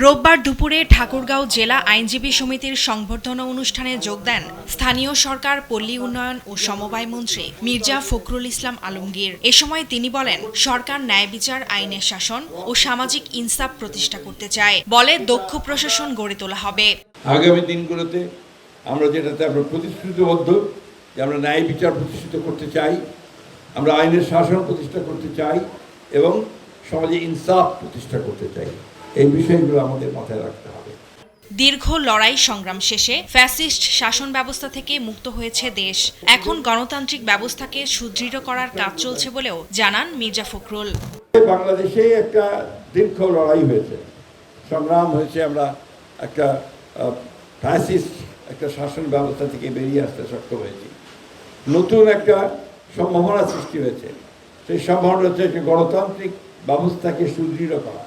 রোববার দুপুরে ঠাকুরগাঁও জেলা আইনজীবী সমিতির সংবর্ধনা অনুষ্ঠানে যোগ দেন স্থানীয় সরকার, পল্লী উন্নয়ন ও সমবায় মন্ত্রী মির্জা ফখরুল ইসলাম আলমগীর। এ সময় তিনি বলেন, সরকার ন্যায় বিচার, আইনের শাসন ও সামাজিক ইনসাফ প্রতিষ্ঠা করতে চায়। বলে, দক্ষ প্রশাসন গড়ে তোলা হবে। আগামী দিনগুলোতে আমরা যেটাতে আমরা প্রতিশ্রুতিবদ্ধ যে আমরা ন্যায় বিচার প্রতিষ্ঠিত করতে চাই, আমরা আইনের শাসন প্রতিষ্ঠা করতে চাই এবং সমাজে ইনসাফ প্রতিষ্ঠা করতে চাই। এই বিষয়গুলো আমাদের মাথায় রাখতে হবে। দীর্ঘ লড়াই সংগ্রাম শেষে ফ্যাসিস্ট শাসন ব্যবস্থা থেকে মুক্ত হয়েছে দেশ। এখন গণতান্ত্রিক ব্যবস্থাকে সুদৃঢ় করার কাজ চলছে বলেও জানান মির্জা ফখরুল। বাংলাদেশে একটা দীর্ঘ লড়াই হয়েছে, সংগ্রাম হয়েছে। আমরা একটা ফ্যাসিস্ট একটা শাসন ব্যবস্থা থেকে বেরিয়ে আসতে সক্ষম হয়েছি। নতুন একটা সম্ভাবনা সৃষ্টি হয়েছে। সেই সম্ভাবনা হচ্ছে একটা গণতান্ত্রিক ব্যবস্থাকে সুদৃঢ় করা।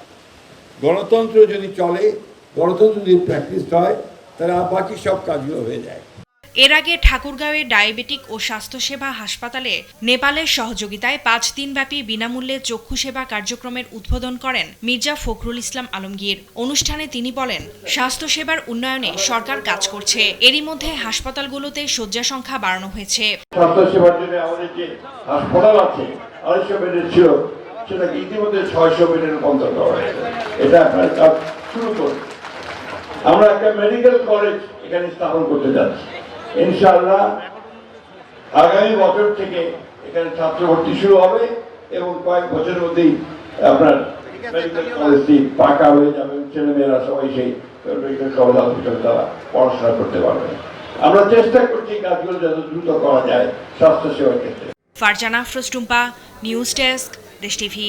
গণতন্ত্র যদি চলে, গণতন্ত্র যদি প্র্যাকটিস হয়, তাহলে বাকি সব কাজগুলো হয়ে যায়। এর আগে ঠাকুরগাঁওয়ে ডায়াবেটিক ও স্বাস্থ্যসেবা হাসপাতালে নেপালের সহযোগিতায় 5 দিনব্যাপী বিনামূল্যে চক্ষু সেবা কার্যক্রমের উদ্বোধন করেন মির্জা ফখরুল ইসলাম আলমগীর। অনুষ্ঠানে তিনি বলেন, স্বাস্থ্যসেবার উন্নয়নে সরকার কাজ করছে। এরই মধ্যে হাসপাতালগুলোতে শয্যা সংখ্যা বাড়ানো হয়েছে। স্বাস্থ্যসেবার জন্য আমাদের যে হাসপাতাল আছে 250 বেডের ছিল, সেটাকে ইতিমধ্যে 600 বেডে রূপান্তর করা হয়েছে। এটা আপনার কাজ শুরু করে আমরা একটা মেডিকেল কলেজ এখানে স্থাপন করতে যাচ্ছি। ইনশাআল্লাহ আগামী বছর থেকে এখানে ছাত্র ভর্তি শুরু হবে এবং কয়েক বছরের মধ্যেই আপনার মেডিকেল কলেজটি পাকা হয়ে যাবে। ছেলেমেয়েরা সবাই সেই মেডিকেল কলেজ হসপিটালে তারা পড়াশোনা করতে পারবে। আমরা চেষ্টা করছি কাজগুলো যত দ্রুত করা যায় স্বাস্থ্যসেবার ক্ষেত্রে। ফারজানা আফরোজ টুম্পা, নিউজ ডেস্ক, দেশ টিভি।